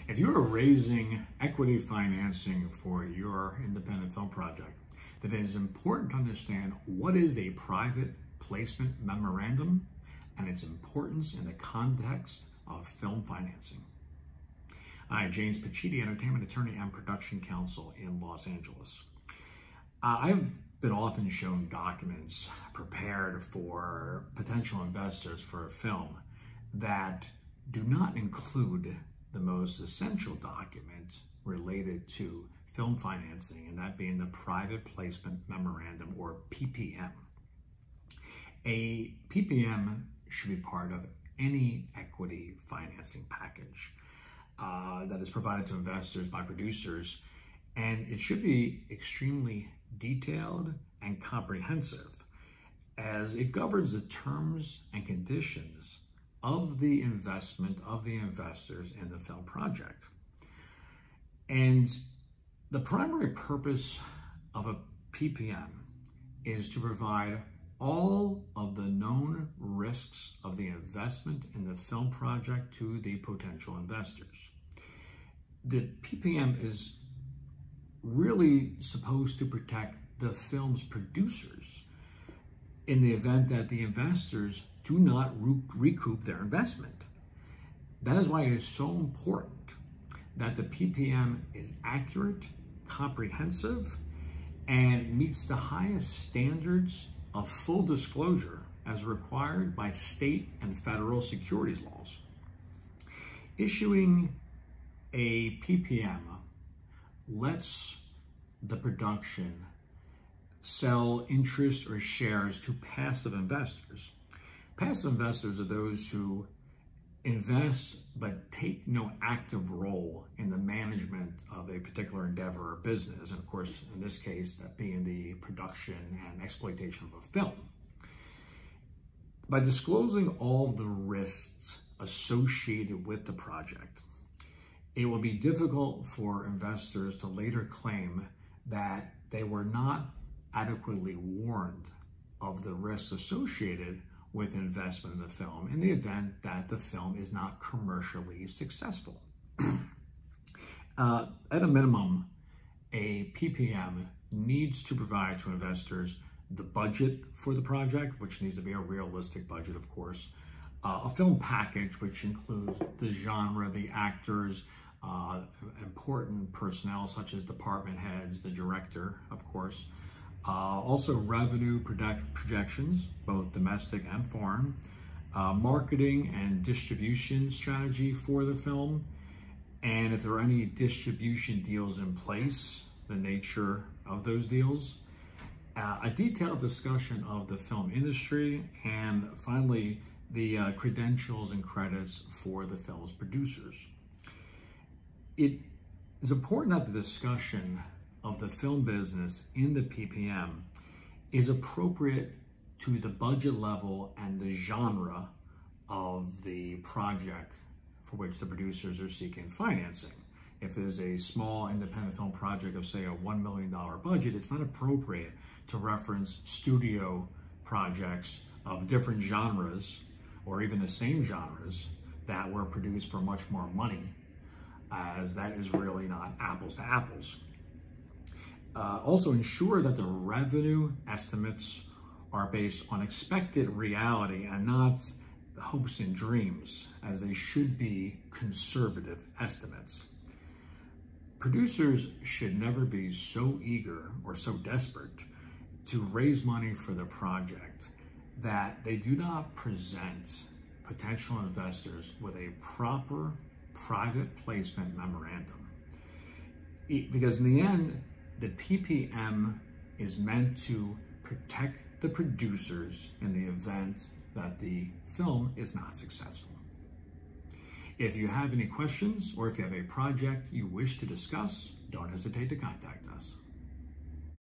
If you are raising equity financing for your independent film project, then it is important to understand what is a private placement memorandum and its importance in the context of film financing. I'm James Pacitti, entertainment attorney and production counsel in Los Angeles. I've been often shown documents prepared for potential investors for a film that do not include the most essential document related to film financing, and that being the Private Placement Memorandum, or PPM. A PPM should be part of any equity financing package that is provided to investors by producers, and it should be extremely detailed and comprehensive as it governs the terms and conditions of the investment of the investors in the film project. And the primary purpose of a PPM is to provide all of the known risks of the investment in the film project to the potential investors. The PPM is really supposed to protect the film's producers in the event that the investors do not recoup their investment. That is why it is so important that the PPM is accurate, comprehensive, and meets the highest standards of full disclosure as required by state and federal securities laws. Issuing a PPM lets the production sell interest or shares to passive investors. Passive investors are those who invest but take no active role in the management of a particular endeavor or business, and of course, in this case, that being the production and exploitation of a film. By disclosing all the risks associated with the project, it will be difficult for investors to later claim that they were not adequately warned of the risks associated with investment in the film in the event that the film is not commercially successful. At a minimum, a PPM needs to provide to investors the budget for the project, which needs to be a realistic budget, of course, a film package, which includes the genre, the actors, important personnel such as department heads, the director, of course, also revenue projections, both domestic and foreign, marketing and distribution strategy for the film, and if there are any distribution deals in place, the nature of those deals, a detailed discussion of the film industry, and finally, the credentials and credits for the film's producers. It is important that the discussion of the film business in the PPM is appropriate to the budget level and the genre of the project for which the producers are seeking financing. If there's a small independent film project of, say, a $1 million budget, it's not appropriate to reference studio projects of different genres or even the same genres that were produced for much more money, as that is really not apples to apples. Also ensure that the revenue estimates are based on expected reality and not hopes and dreams, as they should be conservative estimates. Producers should never be so eager or so desperate to raise money for the project that they do not present potential investors with a proper private placement memorandum. Because in the end, the PPM is meant to protect the producers in the event that the film is not successful. If you have any questions or if you have a project you wish to discuss, don't hesitate to contact us.